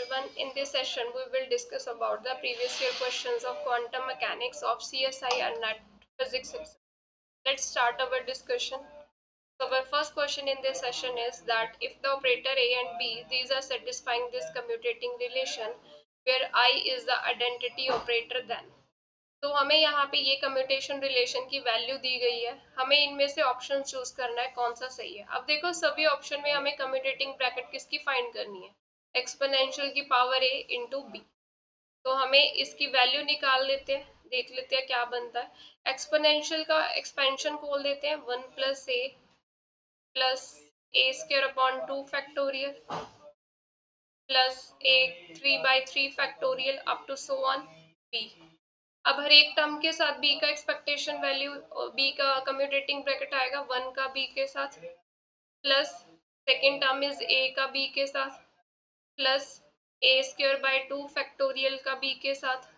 everyone. In this session, we will discuss about the previous year questions of quantum mechanics of CSI and NET physics. Let's start our discussion. So our first question in this session is that if the operator A and B, these are satisfying this commutating relation where I is the identity operator, then तो हमें यहाँ पे ये commutation relation की value दी गई है, हमें इनमें से ऑप्शन चूज करना है कौन सा सही है। अब देखो सभी ऑप्शन में हमें कम्यूटेटिंग ब्रैकेट किसकी फाइंड करनी है, एक्सपोनेंशियल की पावर a इंटू बी। तो हमें इसकी वैल्यू निकाल लेते हैं, देख लेते हैं क्या बनता है। एक्सपोनेंशियल का एक्सपेंशन खोल देते हैं, 1 plus A square upon 2 factorial plus A 3/3 factorial up to so on B. अब हर एक टर्म के साथ b का एक्सपेक्टेशन वैल्यू, b का कम्यूटेटिंग ब्रैकेट आएगा 1 का b के साथ, plus second term is a का b के साथ, plus A square by 2 factorial का b के साथ,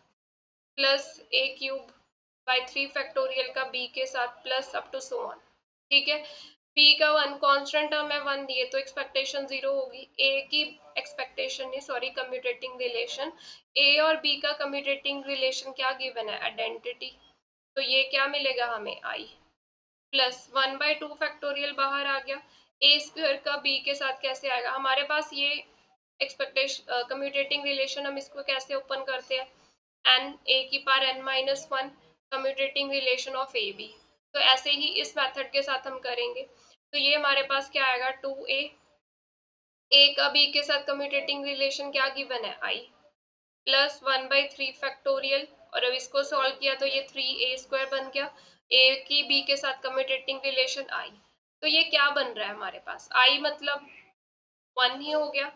plus a cube by 3 factorial का b के साथ, plus up to so on. ठीक है, b का 1 कांस्टेंट टर्म है 1, ये तो एक्सपेक्टेशन 0 होगी। a की एक्सपेक्टेशन नहीं, सॉरी, कम्यूटेटिंग रिलेशन a और b का कम्यूटेटिंग रिलेशन क्या गिवन है, आइडेंटिटी। तो ये क्या मिलेगा हमें, i प्लस 1/2 फैक्टोरियल बाहर आ गया। a स्क्वायर का b के साथ कैसे आएगा, हमारे पास ये एक्सपेक्टेशन कम्यूटेटिंग रिलेशन, हम इसको कैसे ओपन करते हैं, n a की power n-1 commutating relation of A B. तो ऐसे ही इस मेथड के साथ हम करेंगे। तो ये हमारे पास क्या आएगा, 2a, a का b के साथ कम्यूटेटिंग रिलेशन क्या गिवन है, i प्लस 1/3 फैक्टोरियल, और अब इसको सॉल्व किया तो ये 3a स्क्वायर बन गया। a की b के साथ कम्यूटेटिंग रिलेशन i, तो ये क्या बन रहा है हमारे पास, i मतलब 1 ही हो गया,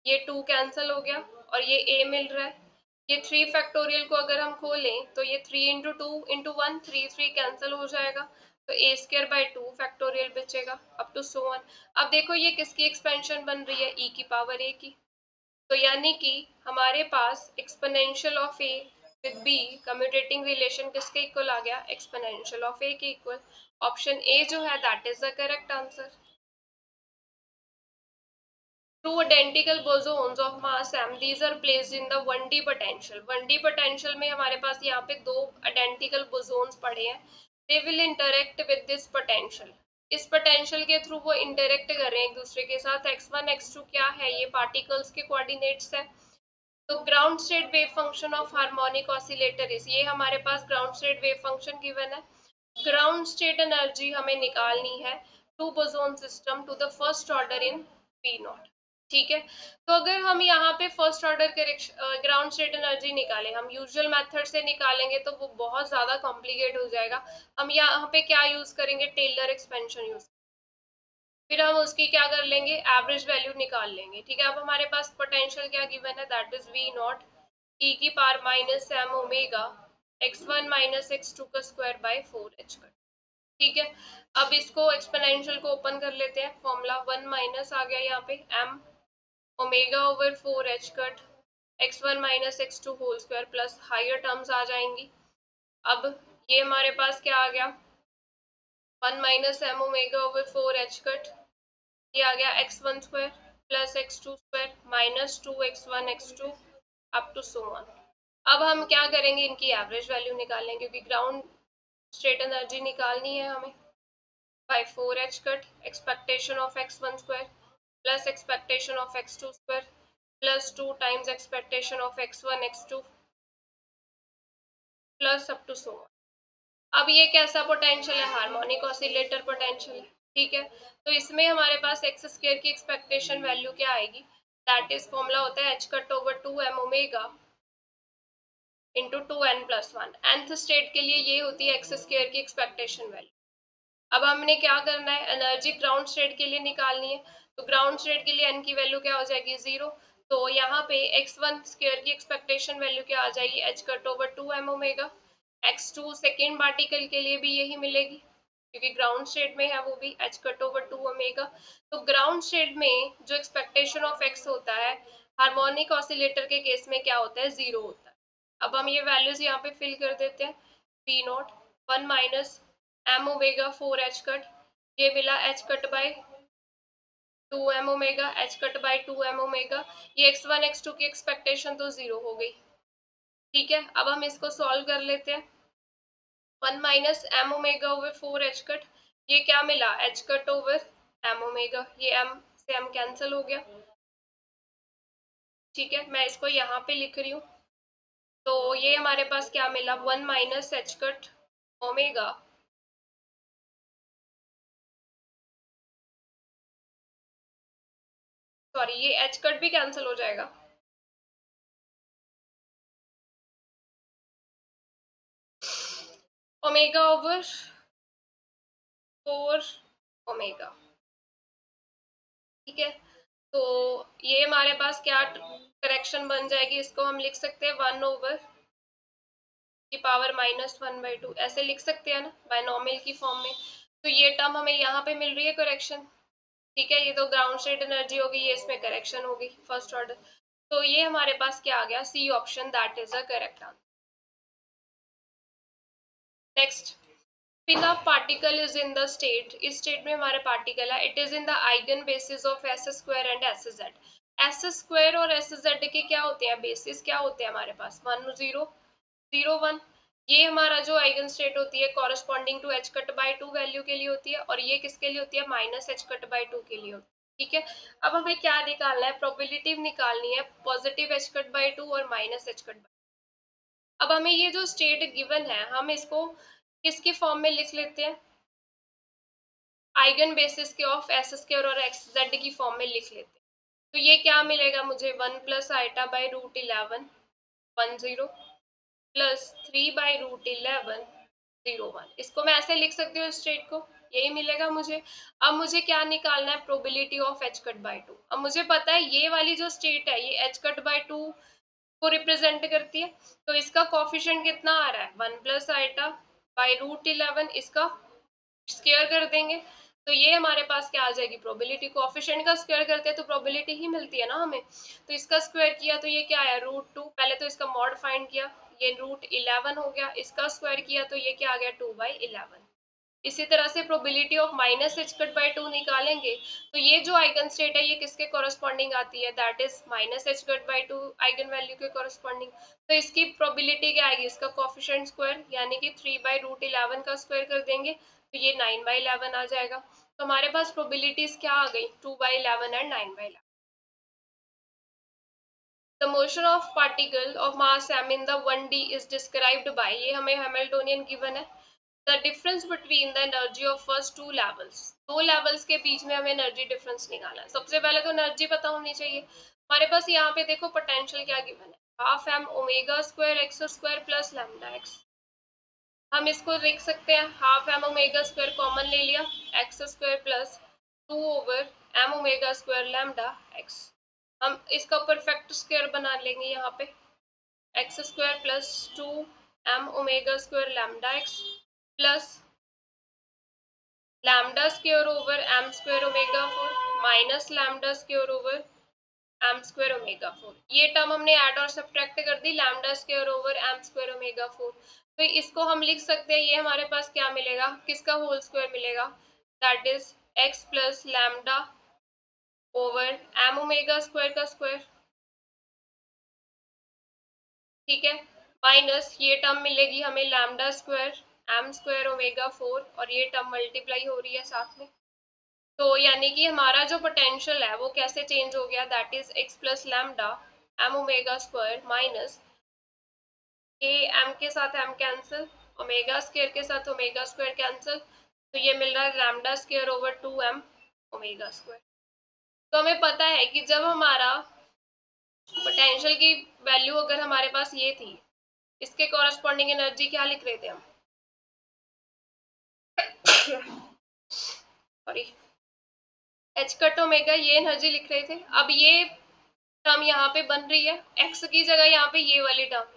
ये 2 कैंसिल हो गया और ये a मिल रहा है। ये 3 फैक्टोरियल को अगर हम खोलें तो ये 3 इंटू 2 इंटू 1, 3 कैंसिल हो जाएगा, तो ए स्क्वायर बाय 2 फैक्टोरियल बचेगा अप टू सो ऑन। अब देखो ये किसकी एक्सपेंशन बन रही है, e की पावर a की। तो यानी कि हमारे पास exponential of a with b commutating relation किसके इक्वल आ गया, एक्सपोनेंशियल ऑफ a के इक्वल। ऑप्शन ए जो है that is the correct answer. Two identical bosons of mass m, these are placed in the 1D potential। 1D potential में हमारे पास यहाँ पे दो identical bosons पड़े हैं। They will interact with this potential। इस potential के थ्रू वो interact कर रहे हैं एक दूसरे के साथ। x1 x2 क्या है, ये particles के coordinates है। तो ground state wave function of harmonic oscillator is, ये हमारे पास ground state wave function given है। ग्राउंड स्टेट एनर्जी हमें निकालनी है two boson system to the first order in p naught. ठीक है, तो अगर हम यहाँ पे first order ground state energy निकालें, हम यूजुअल मेथड से निकालेंगे तो वो बहुत ज़्यादा कॉम्प्लिकेट हो जाएगा। हम यहाँ पे क्या यूज़ करेंगे, टेलर एक्सपेंशन यूज़, फिर हम उसकी क्या कर लेंगे, एवरेज वैल्यू निकाल लेंगे। ठीक है, अब हमारे पास पोटेंशियल क्या गिवन है, that is V naught E की power minus M omega x1 minus x2 का स्क्वायर बाय 4h कट। ठीक है, अब इसको एक्सपोनेंशियल को ओपन कर लेते हैं, फॉर्मूला 1 माइनस आ गया यहाँ पे m omega over 4h cut x1 minus x2 whole square plus higher terms आ जाएंगी। अब ये हमारे पास क्या आ गया, 1 minus M omega over 4h cut, ये आ गया x1 square plus x2 square minus 2x1 x2 up to so on. अब हम क्या करेंगे, इनकी एवरेज वैल्यू निकालेंगे क्योंकि ग्राउंड स्टेट एनर्जी निकालनी है हमें। By 4h cut expectation of x1 square plus expectation of x2 square plus 2 times expectation of x1 x2 plus up to so on. अब ये कैसा पोटेंशियल है, हार्मोनिक ऑसिलेटर पोटेंशियल है। ठीक है, तो इसमें हमारे पास एक्स स्क्वायर की एक्सपेक्टेशन वैल्यू क्या आएगी, दैट इज फॉर्मूला होता है H cut over 2m omega into 2n+1। nth state के लिए ये होती है एक्स स्क्वायर की एक्सपेक्टेशन वैल्यू। अब हमने क्या करना है, एनर्जी ग्राउंड स्टेट के लिए निकालनी है। तो ग्राउंड स्टेट के लिए n की वैल्यू क्या हो जाएगी, 0। तो यहाँ पे x1 स्क्वायर की एक्सपेक्टेशन वैल्यू क्या आ जाएगी, H cut over 2m omega. x2 second particle के लिए भी यही मिलेगी क्योंकि ग्राउंड स्टेट में है, वो भी एच कट ओवर 2 ओमेगा। तो ग्राउंड स्टेट में जो एक्सपेक्टेशन ऑफ x होता है, हार्मोनिक ऑसिलेटर के केस में क्या होता है, 0 होता है। अब हम ये वैल्यूज यहाँ पे फिल कर देते हैं, P naught 1 minus M omega 4h cut, ये मिला h cut by 2m omega, H cut by 2m omega. ये x1 x2 की एक्सपेक्टेशन तो 0 हो गई। ठीक है, अब हम इसको सॉल्व कर लेते हैं। 1 minus M omega over 4 H cut, ये क्या मिला, H cut over M omega, ये एम से एम कैंसिल हो गया। ठीक है, मैं इसको यहाँ पे लिख रही हूँ। तो ये हमारे पास क्या मिला, 1 minus H cut omega, sorry ये एच कट भी कैंसिल हो जाएगा। Omega over 4 omega. ठीक है, तो ये हमारे पास क्या करेक्शन बन जाएगी, इसको हम लिख सकते हैं 1 ओवर की पावर -1/2, ऐसे लिख सकते हैं ना बायनॉमियल की फॉर्म में। तो ये टर्म हमें यहाँ पे मिल रही है करेक्शन। ठीक है, ये तो ग्राउंड स्टेट एनर्जी होगी, ये इसमें करेक्शन होगी फर्स्ट ऑर्डर। तो ये हमारे पास क्या आ गया, C option, that is a correct answer. Next, spin of particle is in the state, इस स्टेट में हमारे पार्टिकल है, it is in the eigen basis of S square and S Z. S square और S Z के क्या होते हैं basis, क्या होते हैं हमारे पास 1 0 0 1। ये हमारा जो आइगन स्टेट होती है corresponding to H cut by 2 value के लिए होती है, और ये किसके लिए होती है, माइनस एच कट बाई 2 के लिए होती है। ठीक है, अब हमें क्या निकालना है, प्रोबेबिलिटी निकालनी है पॉजिटिव एच कट बाई 2 और माइनस एच कट। अब हमें ये जो स्टेट गिवन है, हम इसको किसके फॉर्म में लिख लेते हैं, आइगन बेसिस के ऑफ एस स्क्वायर और एक्स जेड की फॉर्म में लिख लेते हैं। तो ये क्या मिलेगा मुझे, 1 plus eta by root 11 1 0 plus 3 by root 11 0 1। इसको मैं ऐसे लिख सकती हूँ स्टेट को, यही मिलेगा मुझे। अब मुझे क्या निकालना है, probability of H cut by 2। अब मुझे पता है ये वाली जो स्टेट है ये एच कट बाई 2 को रिप्रेजेंट करती है, तो इसका कॉफिशिएंट कितना आ रहा है, 1 प्लस आइटा बाई रूट 11, इसका स्क्वायर कर देंगे। तो ये हमारे पास क्या आ जाएगी, प्रोबेबिलिटी, कोएफिशिएंट का स्क्वायर करते हैं तो प्रोबेबिलिटी ही मिलती है ना हमें। तो इसका स्क्वायर किया तो ये क्या आया, रूट 2, पहले तो इसका मॉड फाइंड किया, ये रूट 11 हो गया, इसका स्क्वायर किया तो ये क्या आ गया, 2/11। इसी तरह से probability of minus H cut by 2 निकालेंगे, तो ये जो आइगन स्टेट है ये किसके कॉरस्पॉन्डिंग आती है, that is minus H cut by 2 eigen value के कॉरस्पॉन्डिंग। तो इसकी प्रोबेबिलिटी क्या आएगी, इसका कॉफिशिएंट स्क्वायर यानी कि 3/√11 का स्क्वायर कर देंगे तो ये 9/11 आ जाएगा। तो हमारे पास प्रोबेबिलिटीज क्या आ गई, 2/11 and 9/11। The motion of particle of mass m in the 1D is described by, ये हमें हैमिल्टोनियन गिवन है, the difference between the energy of first two levels, दो लेवल्स के बीच में हमें एनर्जी डिफरेंस निकालना है। सबसे पहले तो एनर्जी पता होनी चाहिए। हमारे पास यहाँ पे देखो पोटेंशियल क्या गिवन है, half M omega square X square plus lambda X. हम इसको लिख सकते हैं, half M omega square common ले लिया, X square plus 2 over M omega square lambda X. हम इसका परफेक्ट स्क्वायर बना लेंगे यहाँ पे, X square plus 2 M omega square lambda X plus lambda square over M square omega 4 minus lambda square over M square omega 4। ये term हमने add और subtract कर दी, lambda square over M square omega 4। तो इसको हम लिख सकते हैं, ये हमारे पास क्या मिलेगा, किसका होल स्क्वायर मिलेगा, that is X plus lambda over M omega square का स्क्वायर। ठीक है, माइनस ये टर्म मिलेगी हमें lambda square M square omega 4, और ये टर्म मल्टीप्लाई हो रही है साथ में। तो यानी कि हमारा जो पोटेंशियल है वो कैसे चेंज हो गया, that is X plus lambda M omega square minus के एम के साथ एम कैंसिल, ओमेगा स्क्वायर के साथ ओमेगा स्क्वायर कैंसिल, तो ये मिल रहा है lambda square over 2m omega square. तो हमें पता है कि जब हमारा पोटेंशियल की वैल्यू अगर हमारे पास ये थी, इसके कॉरस्पॉन्डिंग एनर्जी क्या लिख रहे थे हम, सॉरी एच कट ओमेगा, ये एनर्जी लिख रहे थे। अब ये टर्म यहाँ पे बन रही है, एक्स की जगह यहाँ पे ये वाली टर्म,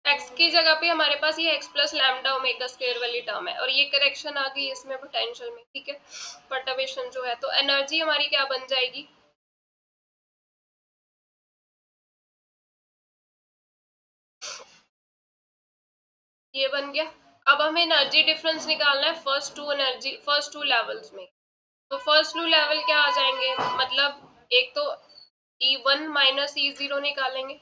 एक्स की जगह पे हमारे पास ये x plus lambda omega square वाली टर्म है, और ये करेक्शन आ गई इसमें पोटेंशियल में। ठीक है, परटर्बेशन जो है, तो एनर्जी हमारी क्या बन जाएगी, ये बन गया। अब हमें एनर्जी डिफरेंस निकालना है फर्स्ट टू लेवल्स में। तो फर्स्ट टू लेवल क्या आ जाएंगे, मतलब एक तो E1 माइनस E0 निकालेंगे,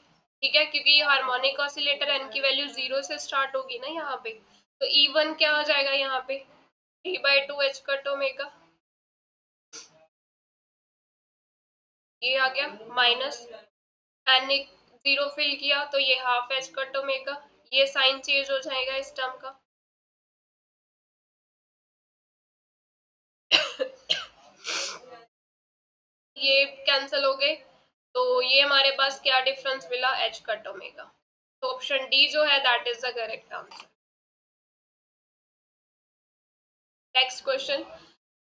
ठीक है, क्योंकि हार्मोनिक ऑसिलेटर एन की वैल्यू 0 से स्टार्ट होगी ना यहाँ पे। तो E1 क्या आ जाएगा यहाँ पे 3/2 h कट ओमेगा, ये आ गया, माइनस एन 0 फिल किया तो ये हाफ h कट ओमेगा, ये साइन चेंज हो जाएगा इस टर्म का। ये कैंसिल हो गए, तो ये हमारे पास क्या डिफरेंस मिला, h कट ओमेगा। तो ऑप्शन डी जो है that is the correct answer. Next question,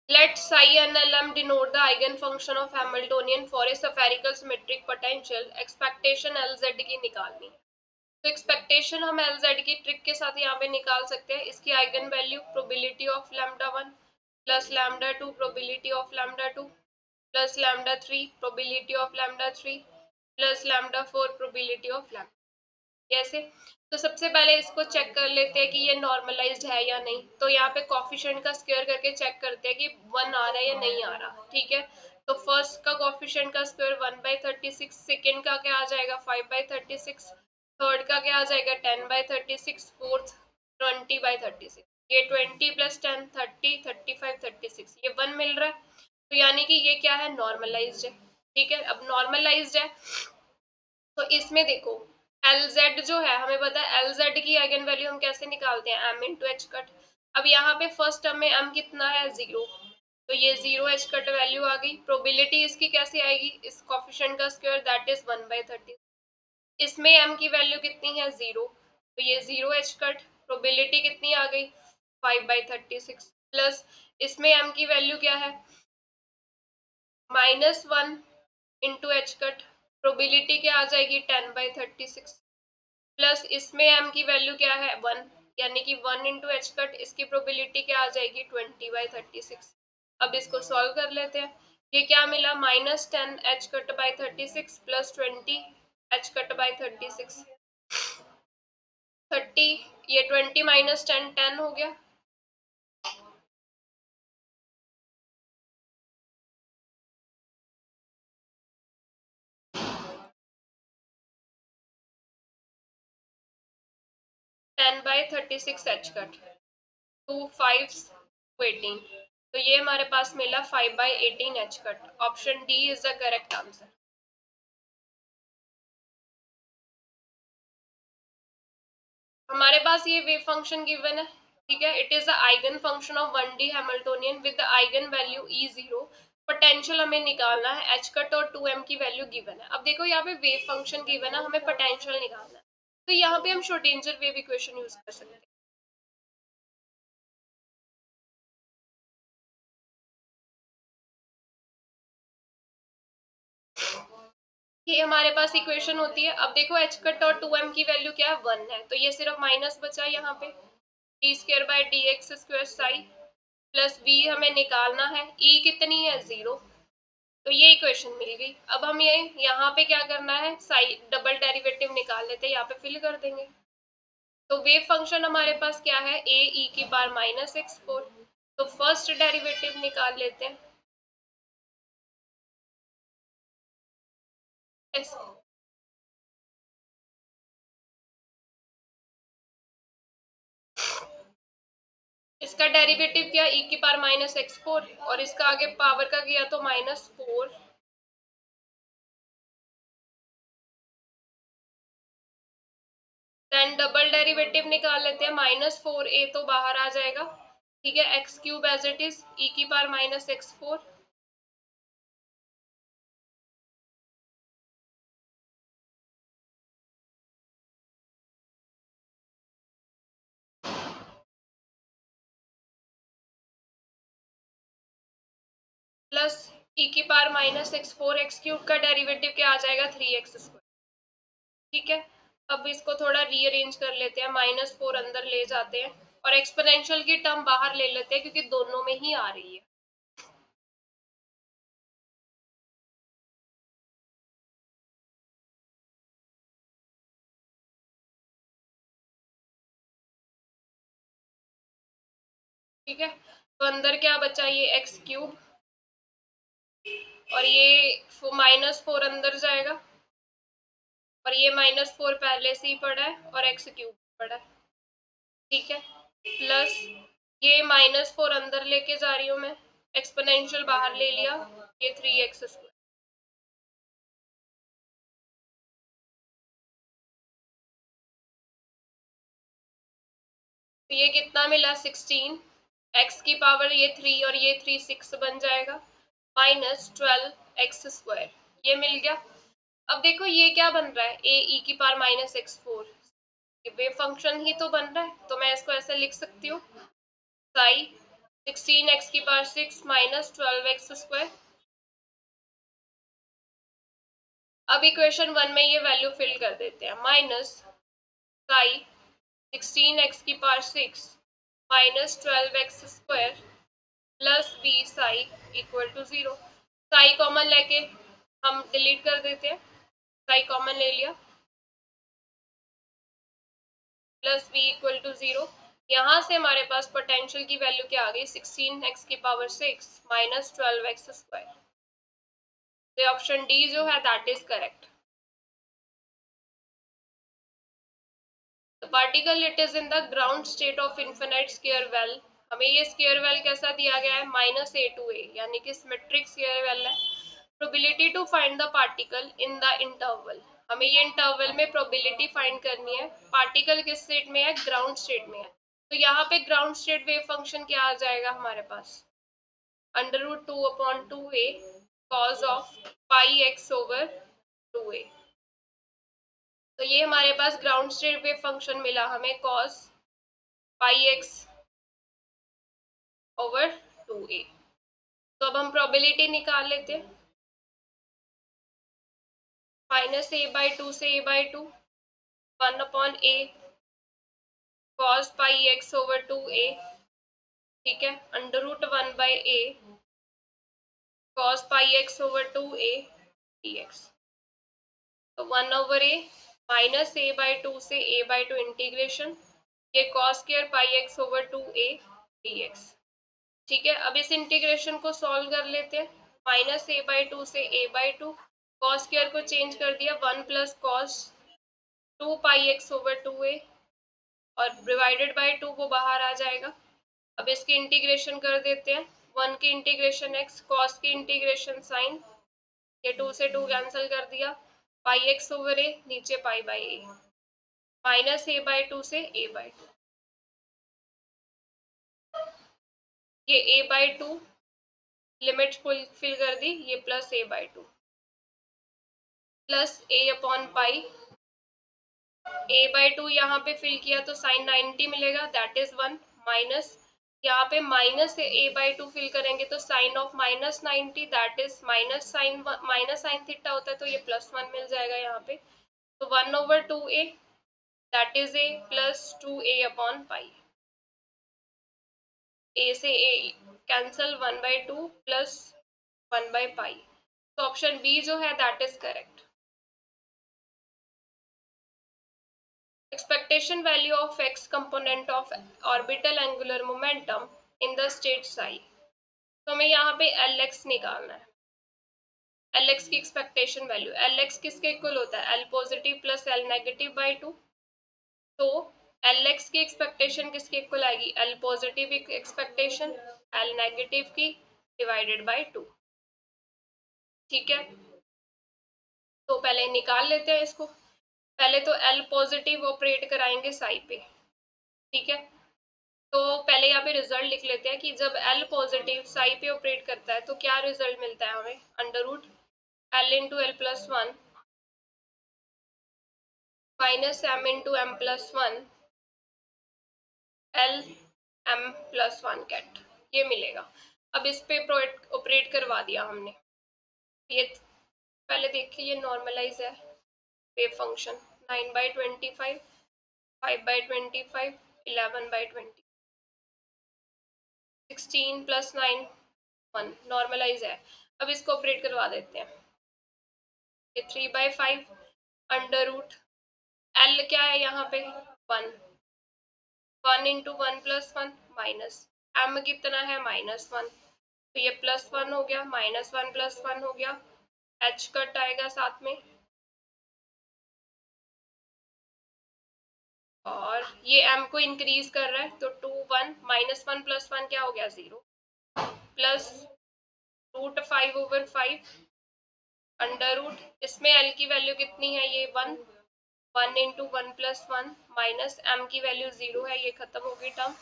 let psi and lm denote the eigenfunction of Hamiltonian for a spherical symmetric potential, expectation LZ की निकालनी। तो एक्सपेक्टेशन हम LZ की trick के साथ यहाँ पे निकाल सकते हैं। इसकी eigen value probability of λ1 plus λ2 probability of λ2 plus λ3 probability of λ3 plus λ4 probability of λ। कैसे, तो सबसे पहले इसको चेक कर लेते हैं कि ये नॉर्मलाइज्ड है या नहीं। तो यहाँ पे कॉफिशिएंट का स्क्वायर करके चेक करते हैं कि 1 आ रहा है या नहीं आ रहा, ठीक है। तो फर्स्ट का कॉफिशिएंट का स्क्वायर 1/36, सेकेंड का क्या आ जाएगा 5/36, थर्ड का क्या आ जाएगा 10/36, फोर्थ 20/36। ये 20 प्लस 10 30, 35, 36, ये 1 मिल रहा है। तो यानी कि ये क्या है, नॉर्मलाइज्ड है, ठीक है। अब नॉर्मलाइज्ड है तो इसमें देखो LZ जो है, हमें पता है LZ की आइगन वैल्यू हम कैसे निकालते हैं, m इंटू एच कट। अब यहाँ पे फर्स्ट टर्म में m कितना है 0, तो ये 0 एच कट वैल्यू आ गई। प्रोबेबिलिटी इसकी कैसे आएगी, इस कॉफिशिएंट का स्क्वायर दैट इज 1/30। इसमें m की वैल्यू कितनी है 0, तो ये 0 एच कट, प्रोबेबिलिटी कितनी आ गई 5/36, प्लस इसमें m की वैल्यू क्या है -1 इंटू एच कट, प्रोबेबिलिटी क्या आ जाएगी 10/36, प्लस इसमें m की वैल्यू क्या है 1, यानी कि 1 इंटू एच कट, इसकी प्रोबेबिलिटी क्या आ जाएगी 20/36। अब इसको सॉल्व कर लेते हैं। ये क्या मिला -10 H cut by 36 plus 20 H cut by 36, 30, ये 20 माइनस 10 10 हो गया। टेन बाई 36 एच कट, 2 5 18, तो ये हमारे पास मिला 5/18 H cut. Option D is the correct answer. हमारे पास ये वेव फंक्शन गिवन है, ठीक है। It is the eigen function of 1D Hamiltonian with the eigen value E0। Potential हमें निकालना है, एच कट और 2m की वैल्यू गिवन है। अब देखो यहाँ पे वेव फंक्शन गिवन है, हमें पोटेंशियल निकालना है, तो यहाँ पे हम श्रोडिंगर वेव इक्वेशन यूज कर सकते हैं। ये हमारे पास इक्वेशन होती है। अब देखो एच कट और 2m की वैल्यू क्या है 1 है, तो ये सिर्फ माइनस बचा यहाँ पे, d² by dx² Sai, plus v हमें निकालना है, e कितनी है 0, तो ये इक्वेशन मिल गई। अब हम ये यहाँ पे क्या करना है, साइड डबल डेरिवेटिव निकाल लेते हैं, यहाँ पे फिल कर देंगे। तो वेव फंक्शन हमारे पास क्या है a e की पावर -x4, तो फर्स्ट डेरिवेटिव निकाल लेते हैं। S, इसका डेरिवेटिव किया e की पावर -x4, और इसका आगे पावर का किया तो -4, देन डबल डेरिवेटिव निकाल लेते हैं, -4a तो बाहर आ जाएगा, ठीक है, x³ as it is, e की पावर -x4, प्लस e की पावर -x4, x³ का डेरिवेटिव क्या आ जाएगा 3x², ठीक है। अब इसको थोड़ा रीअरेंज कर लेते हैं, -4 अंदर ले जाते हैं और एक्सपोनेंशियल की टर्म बाहर ले लेते हैं क्योंकि दोनों में ही आ रही है। ठीक है, तो अंदर क्या बचा, ये एक्स क्यूब, और ये -4 अंदर जाएगा, और ये -4 पहले से ही पड़ा है, और एक्स क्यूब पड़ा है। ठीक है, प्लस ये -4 अंदर लेके जा रही हूँ मैं, एक्सपोनेंशियल बाहर ले लिया, ये 3x²। तो ये कितना मिला, 16, एक्स की पावर ये 3 और ये 3 6 बन जाएगा, -12x², ये मिल गया। अब देखो ये क्या बन रहा है, ए ई की पावर -x4, वेव फंक्शन ही तो बन रहा है, तो मैं इसको ऐसे लिख सकती हूँ, साई 16x की पावर 6 -12x²। अब इक्वेशन 1 में ये वैल्यू फिल कर देते हैं, माइनस साई 16x की power 6 -12x² plus B psi equal to 0। Psi common लेके हम डिलीट कर देते हैं, साई कॉमन ले लिया, प्लस बी इक्वल टू 0। यहाँ से हमारे पास पोटेंशियल की वैल्यू क्या आ गई, 16x की पावर 6 -12x²। तो ऑप्शन डी जो है that is correct. The particle it is in the ground state of infinite square well। हमें ये स्क्वायर वेल कैसा दिया गया है, -a to a, यानी कि सिमेट्रिक स्क्वायर वेल है। Probability to find the particle in the interval, हमें ये इंटरवल में प्रोबेबिलिटी फाइंड करनी है। पार्टिकल किस स्टेट में है, ग्राउंड स्टेट में है, तो यहाँ पे ग्राउंड स्टेट वेव फंक्शन क्या आ जाएगा हमारे पास, √2/2a cos ऑफ πx/2a। तो ये हमारे पास ग्राउंड स्टेट वेव फंक्शन मिला हमें, cos πx/2a। तो अब हम प्रोबेबिलिटी निकाल लेते हैं, -a/2 से a/2, 1/a cos πx/2a, ठीक है, √1/a cos πx/2a dx। तो 1/a -a/2 से a/2 इंटीग्रेशन, ये cos स्क्वायर πx/2a dx। ठीक है, अब इस इंटीग्रेशन को सॉल्व कर लेते हैं, -a/2 से a/2, cos स्क्वायर को चेंज कर दिया, 1 + cos 2 πx/2a, और डिवाइडेड बाय 2 वो बाहर आ जाएगा। अब इसकी इंटीग्रेशन कर देते हैं, 1 की इंटीग्रेशन x, cos की इंटीग्रेशन sin, ये 2 से 2 कैंसिल कर दिया, πx/a नीचे π/a, -a/2 से a/2, ये a/2 लिमिट फुलफिल कर दी, ये प्लस a/2 प्लस a/पाई, a/2 यहाँ पे फिल किया तो साइन 90 मिलेगा, दैट इज 1, माइनस यहाँ पे माइनस a/2 फिल करेंगे तो sine of -90, that is minus sine theta होता है, तो ये +1 मिल जाएगा यहाँ पे, तो 1/2a that is a plus 2a/पाई, a से a कैंसल, 1/2 प्लस 1/पाई। तो ऑप्शन बी जो है that is correct. Expectation value of x component of orbital angular momentum in the state psi। तो हमें यहाँ पे Lx निकालना है, Lx की एक्सपेक्टेशन वैल्यू, Lx किसके इक्वल होता है, L positive plus L negative by 2। तो Lx की एक्सपेक्टेशन किसके इक्वल आएगी, L positive expectation L negative की डिवाइडेड बाई 2। ठीक है, तो पहले निकाल लेते हैं इसको, पहले तो L पॉजिटिव ऑपरेट कराएंगे साई पे। ठीक है, तो पहले यहाँ पे रिजल्ट लिख लेते हैं कि जब L पॉजिटिव साई पे ऑपरेट करता है तो क्या रिजल्ट मिलता है हमें, √L into L plus 1 minus M into M plus 1 L M plus 1 ket, ये मिलेगा। अब इस पे ऑपरेट करवा दिया हमने, ये पहले देखिए ये नॉर्मलाइज है वेव फंक्शन, 9/25 5/25 11/20 16 + 9 1 नॉर्मलाइज है। अब इसको ऑपरेट करवा देते हैं, ये 3/5 अंडर रूट L क्या है यहाँ पे 1, 1 इंटू 1 प्लस 1 माइनस m कितना है -1, तो ये +1 हो गया, -1 + 1 हो गया, h कट आएगा साथ में, और ये m को इंक्रीज कर रहा है तो 2 1 -1 + 1 क्या हो गया 0, प्लस √5/5 अंडर रूट, इसमें l की वैल्यू कितनी है, ये 1 × 1 + 1 माइनस m की वैल्यू 0 है, ये खत्म होगी टर्म,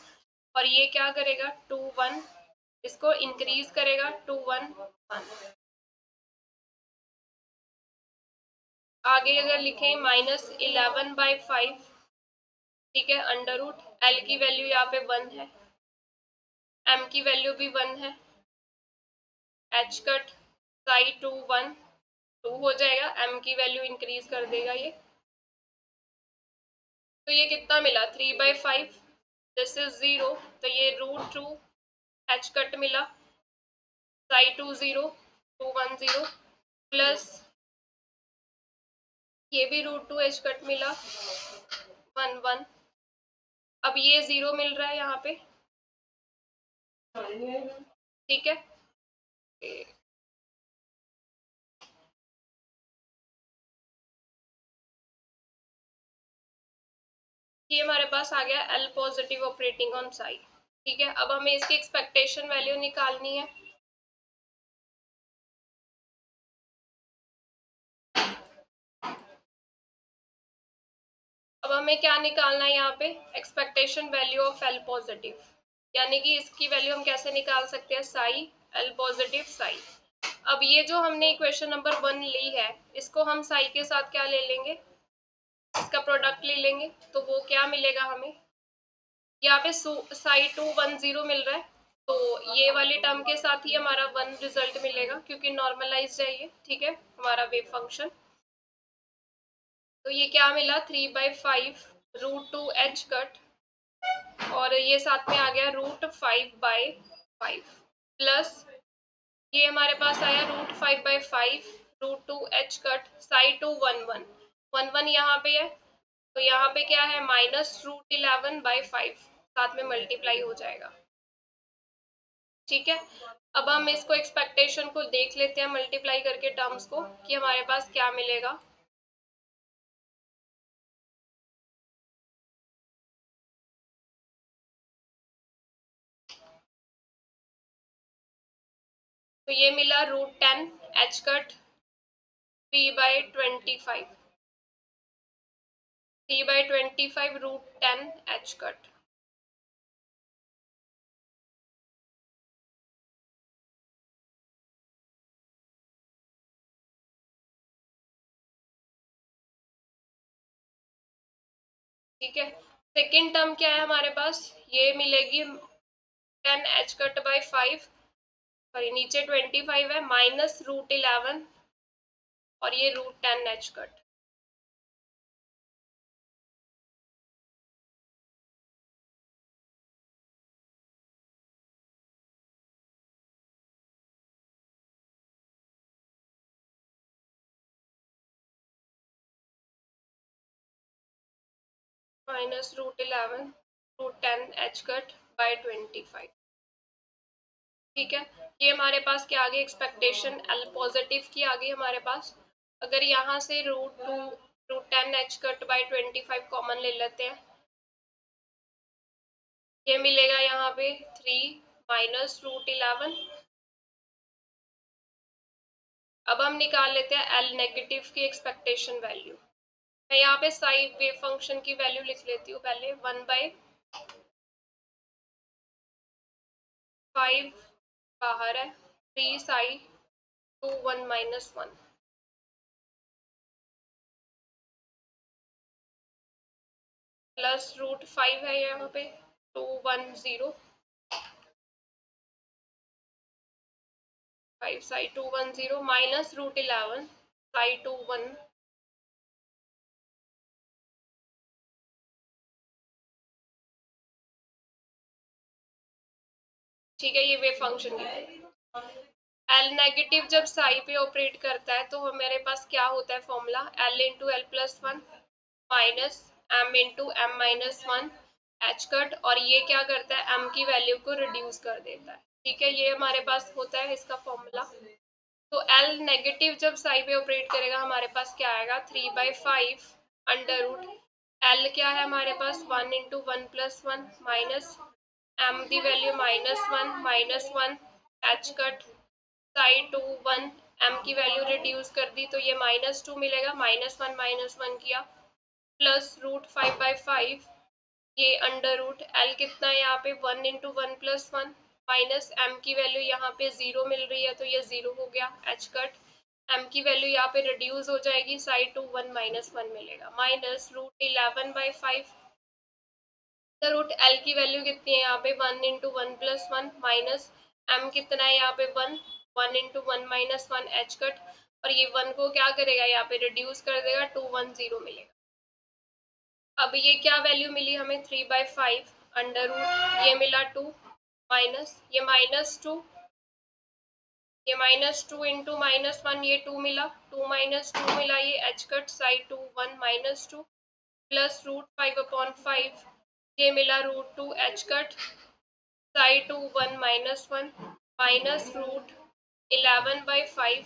और ये क्या करेगा 2 1, इसको इंक्रीज करेगा 2 1 1। आगे अगर लिखें -11/5, ठीक है, अंडर रूट, एल की वैल्यू यहाँ पे 1 है, एम की वैल्यू भी 1 है, एच कट साई 2 1 2 हो जाएगा, एम की वैल्यू इंक्रीज कर देगा ये, तो ये कितना मिला 3/5, दिस इज 0, तो ये √2 एच कट मिला, साई 2 0 2 1 0, प्लस ये भी √2 एच कट मिला 1 1, अब ये 0 मिल रहा है यहाँ पे, ठीक है, ये हमारे पास आ गया L positive operating on Sai, ठीक है। अब हमें इसकी एक्सपेक्टेशन वैल्यू निकालनी है, अब हमें क्या निकालना है यहाँ पे, expectation value of L positive, यानी कि इसकी वैल्यू हम कैसे निकाल सकते हैं, साई L पॉजिटिव साई। अब ये जो हमने इक्वेशन नंबर 1 ली है, इसको हम साई के साथ क्या ले लेंगे, इसका प्रोडक्ट ले लेंगे, तो वो क्या मिलेगा हमें, यहाँ पे साई 2 1 0 मिल रहा है, तो ये वाले टर्म के साथ ही हमारा 1 रिजल्ट मिलेगा, क्योंकि नॉर्मलाइज है ये, ठीक है, हमारा वेव फंक्शन, तो ये क्या मिला 3/5 √2 एच कट, और ये साथ में आ गया √5/5, प्लस ये हमारे पास आया √5/5 √2 एच कट साई 2 1 1 1 1 यहाँ पे है, तो यहाँ पे क्या है -√11/5, साथ में मल्टीप्लाई हो जाएगा, ठीक है। अब हम इसको एक्सपेक्टेशन को देख लेते हैं मल्टीप्लाई करके टर्म्स को, कि हमारे पास क्या मिलेगा, तो ये मिला √10 एच कट 3/25 3/25 √10 एच कट, ठीक है। सेकेंड टर्म क्या है हमारे पास, ये मिलेगी 10 एच कट बाई 5, सॉरी नीचे 25 है, -√11 और ये √10 H cut, -√11 √10 H cut by 25, ठीक है। ये हमारे पास क्या आ गई, एक्सपेक्टेशन L पॉजिटिव की आ गई हमारे पास। अगर यहाँ से √2 √10 एच कट बाई 25 कॉमन ले लेते हैं, ये मिलेगा यहाँ पे 3 -√11, अब हम निकाल लेते हैं L नेगेटिव की एक्सपेक्टेशन वैल्यू, मैं यहाँ पे साई वेव फंक्शन की वैल्यू लिख लेती हूँ पहले, 1/5 बाहर है, 3 साई 2 1 -1, प्लस √5 है यहाँ पे 2 1 0, 5 साई 2 1 0 -√11 साई 2 1, ठीक है, ये वेव फंक्शन की एल नेगेटिव जब साई पे ऑपरेट करता है तो हमारे पास क्या होता है formula, L × L + 1 minus M × M - 1 H cut, और ये क्या करता है, एम की वैल्यू को रिड्यूस कर देता है। ठीक है, ये हमारे पास होता है इसका फॉर्मूला। तो एल नेगेटिव जब साइड पे ऑपरेट करेगा हमारे पास क्या आएगा, 3/5 अंडर रूट एल क्या है हमारे पास, 1 इंटू 1+1 माइनस एम दी value -1 -1 H cut psi to 1, M की वैल्यू रिड्यूस कर दी तो ये -2 मिलेगा, -1 किया प्लस रूट 5/5, ये अंडर रूट एल कितना है यहाँ पे 1 इंटू 1+1 माइनस एम की वैल्यू यहाँ पे 0 मिल रही है तो ये 0 हो गया एच कट, एम की वैल्यू यहाँ पे रिड्यूस हो जाएगी साइड टू 1 -1 मिलेगा minus root 11/5, the root L की वैल्यू कितनी है यहाँ पे 1 इंटू 1+1 माइनस एम कितना है यहाँ पे 1 इंटू 1 -1 एच कट, और ये 1 को क्या करेगा यहाँ पे रिड्यूस कर देगा 210 मिलेगा। अब ये क्या वैल्यू मिली हमें 3/5 अंडर रूट ये मिला 2 माइनस ये -2, ये -2 इंटू -1 ये 2 मिला, 2 -2 मिला, ये H cut psi to 1 -2 plus root 5/5 ये मिला root 2 H cut psi to 1 -1 minus root 11/5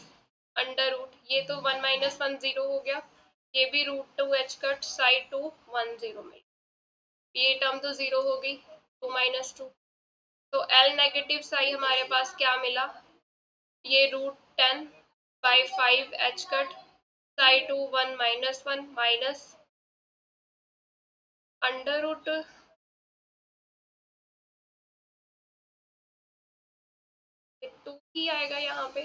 under root ये तो 1 -1 0 हो गया, ये भी root 2 H cut psi to 1 0 मिला, ये टर्म तो 0 हो गई 2 -2, तो एल नेगेटिव साई हमारे पास क्या मिला, ये root 10/5 H cut psi to 1 -1 minus under root 2 ही आएगा यहाँ पे,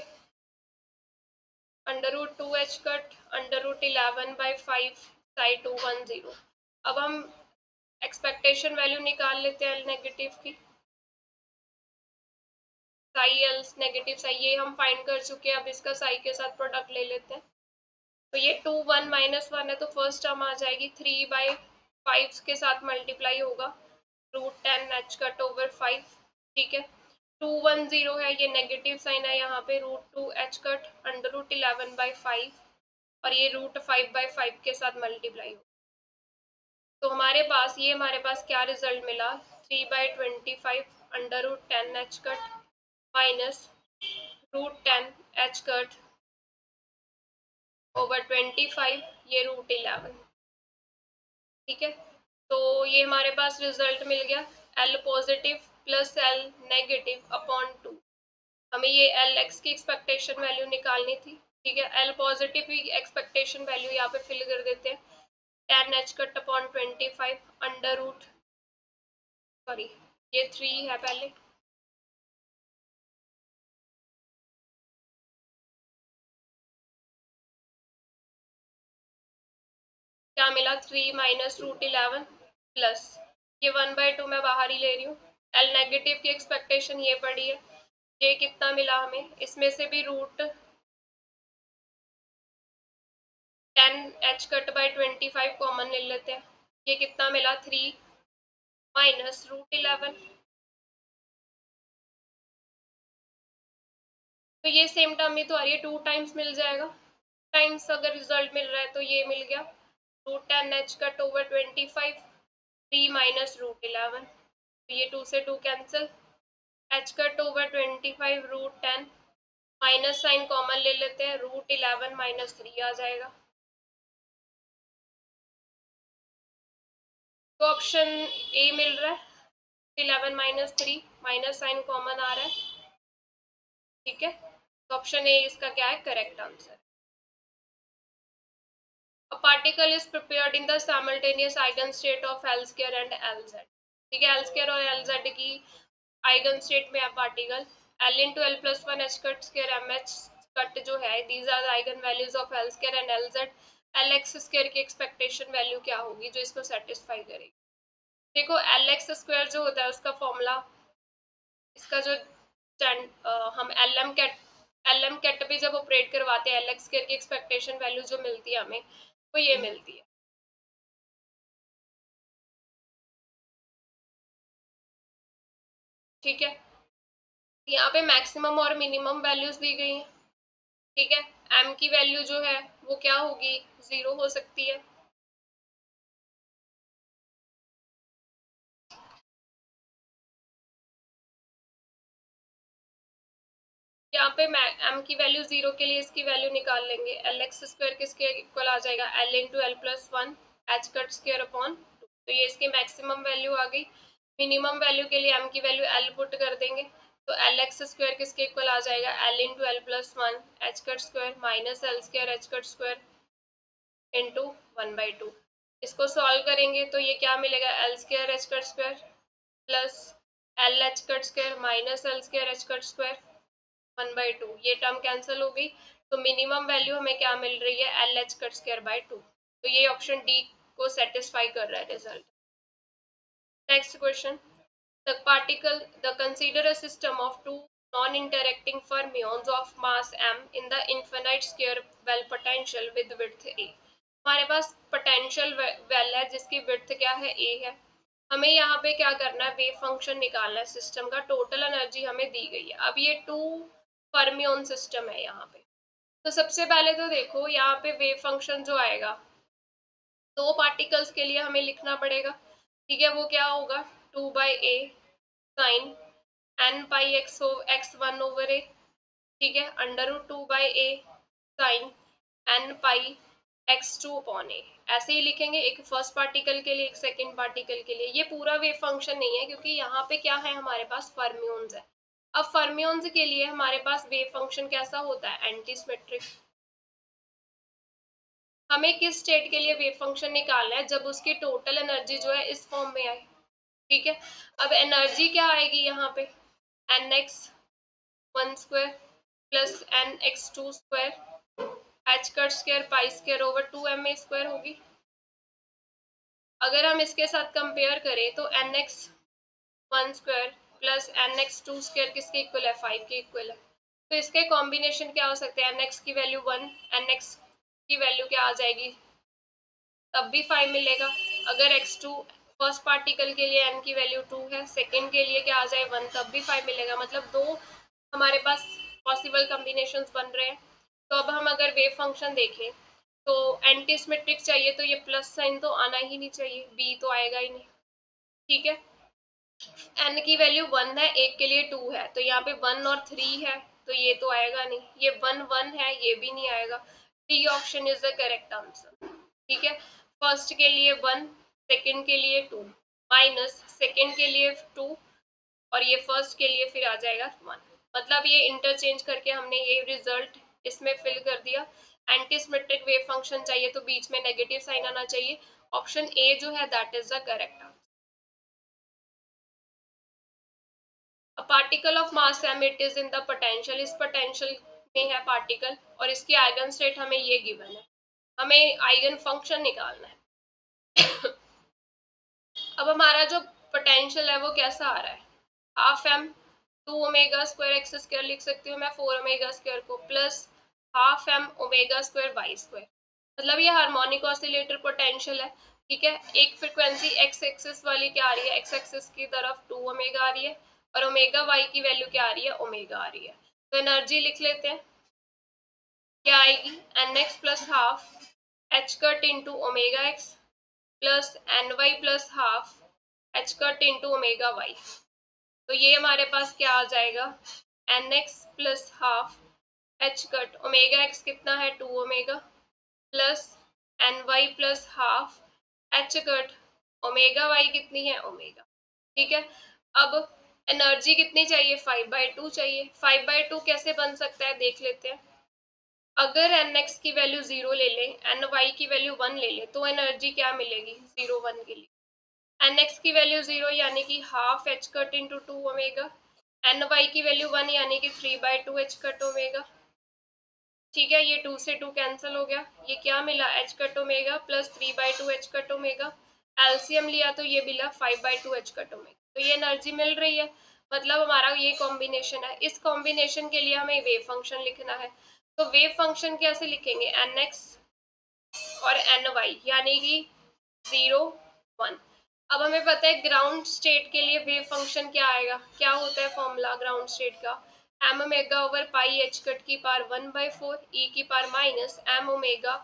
under root 2 H cut under root 11/5 psi to 1 0। अब हम एक्सपेक्टेशन वैल्यू निकाल लेते हैं एल नेगेटिव की, साई एल नेगेटिव साई ये हम फाइंड कर चुके हैं, अब इसका साई के साथ प्रोडक्ट ले लेते हैं। तो ये 2 1 -1 है तो फर्स्ट टर्म आ जाएगी 3/5 के साथ मल्टीप्लाई होगा रूट 10 एच कट ओवर 5, ठीक है 2 1 0 है, ये नेगेटिव साइन है यहाँ पे root 2 H cut under root 11/5 और ये रूट 5/5 के साथ मल्टीप्लाई हो, तो हमारे पास क्या रिजल्ट मिला 3/25 under root 10 H cut minus root 10 H cut over 25 ये रूट 11, ठीक है तो ये हमारे पास रिजल्ट मिल गया L positive plus L negative upon 2, हमें ये एल एक्स की एक्सपेक्टेशन वैल्यू निकालनी थी, ठीक है एल पॉजिटिव की एक्सपेक्टेशन वैल्यू यहाँ पे फिल कर देते हैं 10 H cut upon 25 under root, sorry ये 3 है पहले, क्या मिला 3 माइनस रूट 11 प्लस ये 1/2 मैं बाहर ही ले रही हूँ, एल नेगेटिव की एक्सपेक्टेशन ये पड़ी है, ये कितना मिला हमें, इसमें से भी root 10 H cut by 25 common ले लेते हैं, ये कितना मिला 3 माइनस रूट 11, तो ये सेम टर्म ही तो आ रही है 2 टाइम्स मिल जाएगा, टाइम्स अगर रिजल्ट मिल रहा है तो ये मिल गया root 10 H cut over 25 3 minus root 11, तो ये 2 से 2 cancel, H cut over 25 root 10 minus psi common ले लेते हैं रूट 11 -3 आ जाएगा, तो ऑप्शन ए मिल रहा है 11 - 3 माइनस साइन कॉमन आ रहा है, ठीक है तो ऑप्शन ए इसका क्या है correct answer. A particle is prepared in the simultaneous eigenstate of L square and Lz, ठीक है L square और Lz की आइगन स्टेट में है particle, L into L plus one H cut square M H cut जो है these are eigen values of L square and L Z, L X square की expectation value क्या होगी जो इसको सेटिस्फाई करेगी, देखो एल एक्स स्क्वायर जो होता है उसका फॉर्मूला, इसका जो हम एल एम कैट भी जब ऑपरेट करवाते हैं एल एक्स स्क्वायर की एक्सपेक्टेशन वैल्यू जो मिलती है हमें वो ये मिलती है, ठीक है यहाँ पे मैक्सिमम और मिनिमम वैल्यूज दी गई हैं, ठीक है एम की वैल्यू जो है वो क्या होगी 0 हो सकती है, यहाँ पे m की वैल्यू 0 के लिए इसकी वैल्यू निकाल लेंगे, एल एक्स स्क्वायर किसके इक्वल आ जाएगा, L into L plus one H cut square upon 2। तो ये इसकी मैक्सिमम वैल्यू आ गई। मिनिमम वैल्यू के लिए m की वैल्यू l पुट कर देंगे, तो एल एक्स स्क्वायर किसके इक्वल आ जाएगा, L into L plus one H cut square minus L square H cut square into 1/2। इसको सॉल्व करेंगे तो ये क्या मिलेगा, L square H cut square plus L H cut square minus L square H cut square 1/2। ये term cancel हो गई, तो मिनिमम वैल्यू हमें क्या मिल रही है, L H cut square by 2। तो ये ऑप्शन डी को सेटिस्फाई कर रहा है result. Next question, the particle the consider a system of two non-interacting fermions of mass m in the infinite square well potential with width a। हमारे पास potential well है जिसकी विड्थ क्या है, a है। हमें यहाँ पे क्या करना है, वेव फंक्शन निकालना है सिस्टम का, टोटल एनर्जी हमें दी गई है। अब ये टू फर्मियोन सिस्टम है यहाँ पे। तो सबसे पहले तो देखो यहाँ पे वेव फंक्शन जो आएगा, दो पार्टिकल्स के लिए हमें लिखना पड़ेगा, ठीक है। वो क्या होगा, 2/a sine n pi x one over a, ठीक है, under root 2/a sine n pi x2 upon a. ऐसे ही लिखेंगे, एक फर्स्ट पार्टिकल के लिए एक सेकेंड पार्टिकल के लिए। ये पूरा वेव फंक्शन नहीं है क्योंकि यहाँ पे क्या है, हमारे पास फर्मियोन्स है। अब फर्मियोन्स के लिए हमारे पास वेव फंक्शन कैसा होता है, एंटी सिमेट्रिक। हमें किस स्टेट के लिए वेव फंक्शन निकालना है, जब उसकी टोटल एनर्जी जो है इस फॉर्म में आए, ठीक है। अब एनर्जी क्या आएगी यहाँ पे, N X one square plus N X two square H cut square pi square over 2m square होगी। अगर हम इसके साथ कंपेयर करें तो N X one square plus N X two square किसके इक्वल है, 5 के इक्वल है। तो इसके कॉम्बिनेशन क्या हो सकते हैं, एन एक्स की वैल्यू 1, एन एक्स की वैल्यू क्या आ जाएगी, तब भी 5 मिलेगा। अगर x2 फर्स्ट पार्टिकल के लिए n की वैल्यू 2 है, सेकेंड के लिए क्या आ जाए 1, तब भी 5 मिलेगा। मतलब दो हमारे पास पॉसिबल कॉम्बिनेशंस बन रहे हैं। तो अब हम अगर वेव फंक्शन देखें तो एंटी सिमेट्रिक चाहिए, तो ये प्लस साइन तो आना ही नहीं चाहिए, बी तो आएगा ही नहीं, ठीक है। n की वैल्यू 1 है, एक के लिए 2 है, तो यहाँ पे 1 और 3 है, तो ये तो आएगा नहीं। ये 1 1 है, ये भी नहीं आएगा। D option is the correct answer, ठीक है। फर्स्ट के लिए 1, सेकंड के लिए 2, माइनस सेकंड के लिए 2, और ये फर्स्ट के लिए फिर आ जाएगा 1। मतलब ये इंटरचेंज करके हमने ये रिजल्ट इसमें फिल कर दिया। एंटी सिमेट्रिक वेव फंक्शन चाहिए तो बीच में नेगेटिव साइन आना चाहिए। ऑप्शन ए जो है that is the correct answer. A particle of mass m, it is in the potential। इस पोटेंशियल में है पार्टिकल और इसकी आइगन स्टेट हमें ये गिवन है, हमें आइगन फंक्शन निकालना है। अब हमारा जो पोटेंशियल है वो कैसा आ रहा है, half M 2 omega square X square लिख सकती हूँ मैं 4 ओमेगा स्क्वायर को, plus half M omega square Y square. मतलब ये हार्मोनिक ऑसिलेटर पोटेंशियल है, ठीक है। एक फ्रिक्वेंसी एक्स एक्सिस वाली क्या आ रही है, एक्स एक्सिस की तरफ 2 ओमेगा आ रही है, और ओमेगा वाई की वैल्यू क्या आ रही है, ओमेगा आ रही है। तो एनर्जी लिख लेते हैं, क्या आएगी, N X plus half H cut into omega X plus N Y plus half H cut into omega Y. तो ये हमारे पास क्या आ जाएगा, N X plus half H cut omega X कितना है 2 omega plus N Y plus half H cut omega Y कितनी है, ओमेगा, ठीक है। अब एनर्जी कितनी चाहिए, 5/2 चाहिए। 5/2 कैसे बन सकता है देख लेते हैं। अगर एन एक्स की वैल्यू 0 ले लें, एन वाई की वैल्यू 1 ले लें, तो एनर्जी क्या मिलेगी 0 1 के लिए। एन एक्स की वैल्यू 0 यानी कि half H cut into 2 omega, N Y की वैल्यू 1 यानी कि 3/2 एच कट ओमेगा, ठीक है। ये 2 से 2 कैंसिल हो गया, ये क्या मिला, H cut omega plus 3/2 H cut omega. LCM लिया तो ये मिला 5/2 एच कट ओमेगा। तो ये एनर्जी मिल रही है, मतलब हमारा ये कॉम्बिनेशन है। इस कॉम्बिनेशन के लिए हमें वेव फंक्शन लिखना है, तो वेव फंक्शन कैसे लिखेंगे, एन एक्स और एन वाई यानी कि 0 1। अब हमें पता है ग्राउंड स्टेट के लिए वेव फंक्शन क्या आएगा, क्या होता है फॉर्मूला ग्राउंड स्टेट का, M omega over pi H cut की पावर 1/4 ई की power minus M omega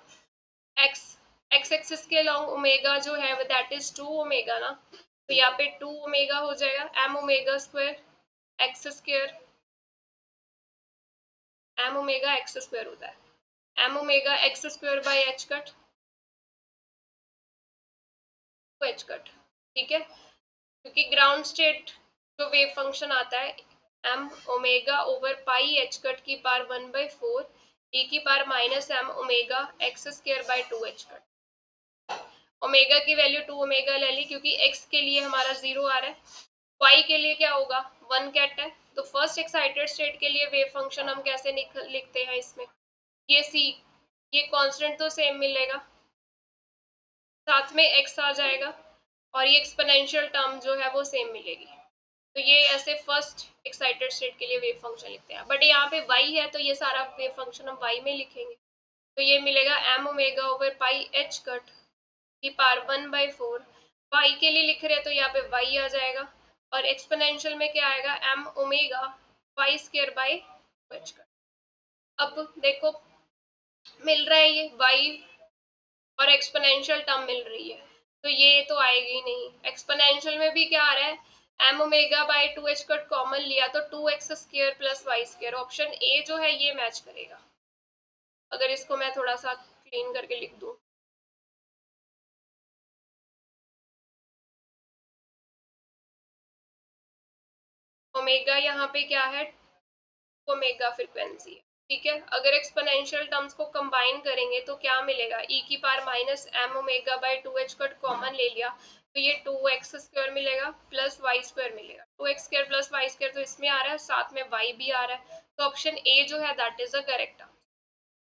X, X axis के लॉन्ग ओमेगा जो है दैट इज 2 ओमेगा ना, तो यहाँ पे 2 ओमेगा हो जाएगा, M omega square X square M omega X square होता है। M omega X square by H cut, H cut, ठीक है, क्योंकि ग्राउंड स्टेट जो वेव फंक्शन आता है M omega over pi H cut की पावर 1/4 e की power minus M omega X square by 2 H cut. Omega की value 2 omega ले ली क्योंकि एक्स के लिए हमारा 0 आ रहा है, वाई के लिए क्या होगा 1 कैट है। तो फर्स्ट एक्साइटेड स्टेट के लिए वेव फंक्शन हम कैसे लिखते हैं इसमें, ये सी, ये कांस्टेंट तो सेम मिलेगा, साथ में एक्स आ जाएगा और ये एक्सपोनेंशियल टर्म जो है वो सेम मिलेगी। तो ये ऐसे फर्स्ट एक्साइटेड स्टेट के लिए वेव फंक्शन लिखते हैं, बट यहाँ पे y है तो ये सारा वेव फंक्शन हम y में लिखेंगे। तो ये मिलेगा M omega over pi H cut की पावर 1/4, y के लिए लिख रहे हैं तो यहाँ पे y आ जाएगा और एक्सपोनेंशियल में क्या आएगा M omega Y square by H cut. अब देखो मिल रहा है ये y और एक्सपोनेंशियल टर्म मिल रही है, तो ये तो आएगी नहीं। एक्सपोनेंशियल में भी क्या आ रहा है M omega by 2 H cut common लिया तो 2x square plus Y square, option A जो है ये मैच करेगा। अगर इसको मैं थोड़ा सा क्लीन करके लिख दूं, ओमेगा यहाँ पे क्या है ओमेगा फ्रिक्वेंसी है, ठीक है। अगर एक्सपोनेंशियल टर्म्स को कंबाइन करेंगे तो क्या मिलेगा e की power minus M omega by 2 H cut common ले लिया तो ये 2x स्क्वायर मिलेगा प्लस वाई स्क्वायर मिलेगा, 2x square plus Y square तो इसमें आ रहा है, साथ में y भी आ रहा है, तो ऑप्शन ए जो है that is the correct answer.